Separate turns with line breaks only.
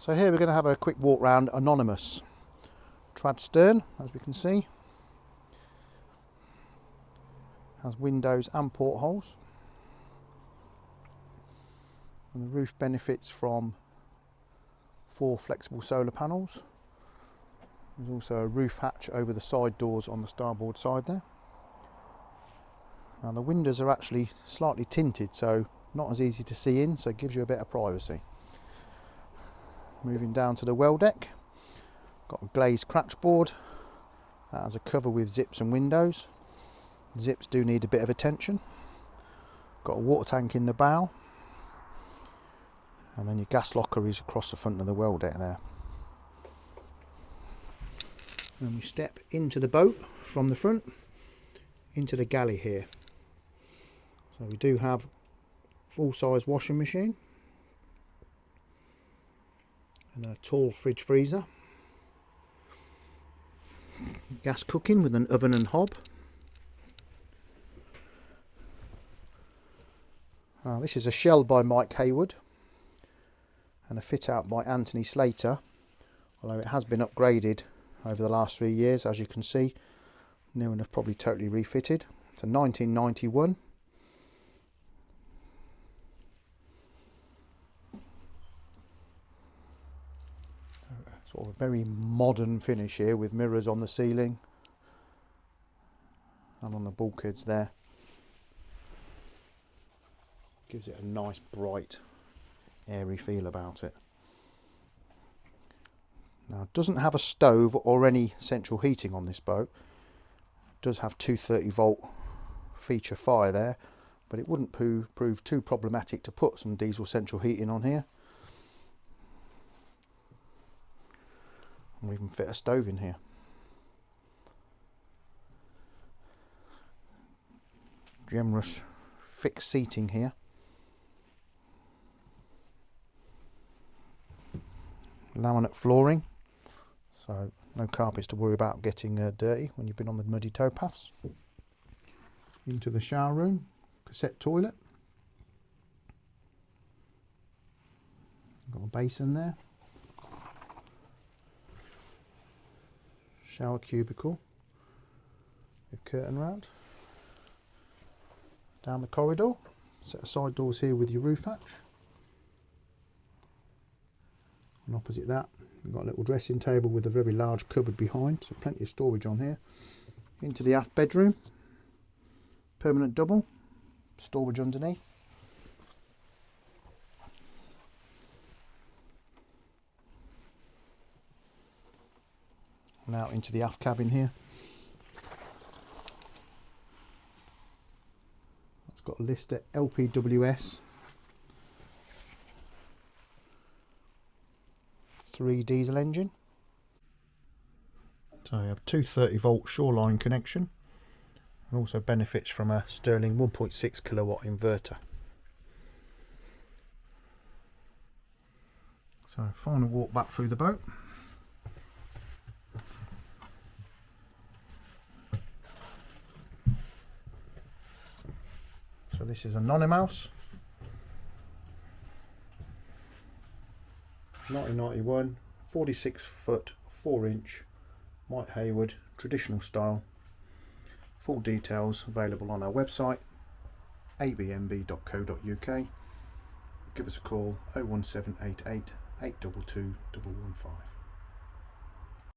So here we're going to have a quick walk round Anonymous. Trad stern, as we can see. Has windows and portholes. And the roof benefits from 4 flexible solar panels. There's also a roof hatch over the side doors on the starboard side there. Now the windows are actually slightly tinted, so not as easy to see in, so it gives you a bit of privacy. Moving down to the well deck, got a glazed cratch board that has a cover with zips and windows. Zips do need a bit of attention. Got a water tank in the bow, and then your gas locker is across the front of the well deck there. And we step into the boat from the front into the galley here. So we do have full-size washing machine and a tall fridge freezer, gas cooking with an oven and hob. This is a shell by Mike Hayward and a fit out by Anthony Slater, although it has been upgraded over the last 3 years, as you can see. New enough, probably totally refitted. It's a 1991. Sort of a very modern finish here with mirrors on the ceiling and on the bulkheads there. Gives it a nice, bright, airy feel about it. Now it doesn't have a stove or any central heating on this boat. It does have 230-volt feature fire there, but it wouldn't prove too problematic to put some diesel central heating on here. And we even fit a stove in here. Generous fixed seating here. Laminate flooring, so no carpets to worry about getting dirty when you've been on the muddy towpaths. Into the shower room, cassette toilet. Got a basin there. Shower cubicle with curtain round. Down the corridor, set of side doors here with your roof hatch. And opposite that, we've got a little dressing table with a very large cupboard behind, so plenty of storage on here. Into the aft bedroom, permanent double, storage underneath. Now into the aft cabin here. It's got a Lister LPWS 3 diesel engine. So you have 230-volt shoreline connection, and also benefits from a Sterling 1.6 kilowatt inverter. So final walk back through the boat. So this is Anonymous, 1991, 46 foot 4 inch Mike Hayward traditional style. Full details available on our website abnb.co.uk. Give us a call 01788 822 115.